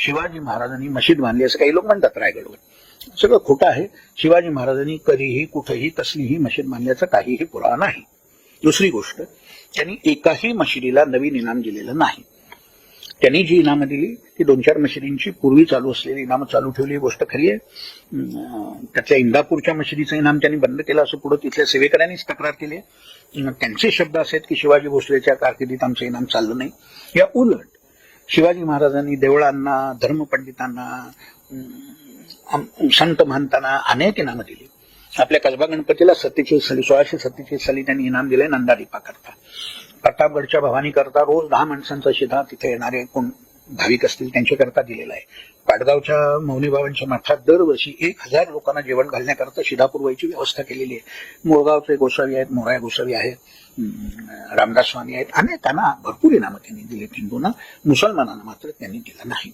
शिवाजी महाराजांनी मशीद बांधली असं काही लोक म्हणतात रायगडवर. सगळं खोटं आहे. शिवाजी महाराजांनी कधीही कुठेही कसलीही मशीद बांधल्याचा काहीही पुरावा नाही. दुसरी गोष्ट, त्यांनी एकाही मशिदीला नवीन इनाम दिलेलं नाही. त्यांनी जी इनामं दिली ती 2-4 मशिदींची पूर्वी चालू असलेली इनामं चालू ठेवली, ही गोष्ट खरी आहे. त्यातल्या इंदापूरच्या मशिदीचं इनाम त्यांनी बंद केलं असं पुढे तिथल्या सेवेकऱ्यांनीच तक्रार केली आहे. त्यांचे शब्द असे आहेत की शिवाजी भोसलेच्या कारकिर्दीत आमचं इनाम चाललं नाही. या उलट शिवाजी महाराजांनी देवळांना, धर्मपंडितांना, संत महंतांना अनेक इनामं दिली. आपल्या कसबा गणपतीला 1647 साली त्यांनी इनाम दिलंय नंदादीपा करता. प्रतापगडच्या भवानी करता रोज 10 माणसांचा शिधा तिथे येणारे कोण भाविक असतील त्यांच्याकरता दिलेला आहे. पाटगावच्या मौनीबाबांच्या मठात दरवर्षी 1000 लोकांना जेवण घालण्याकरता शिधा पुरवायची व्यवस्था केलेली आहे. मुळगावचे गोसावी आहेत, मोराया गोसावी आहेत, रामदास स्वामी आहेत, अनेकांना भरपूर इनामं त्यांनी दिले. हिंदूंना, मुसलमानांना मात्र त्यांनी दिलं नाही.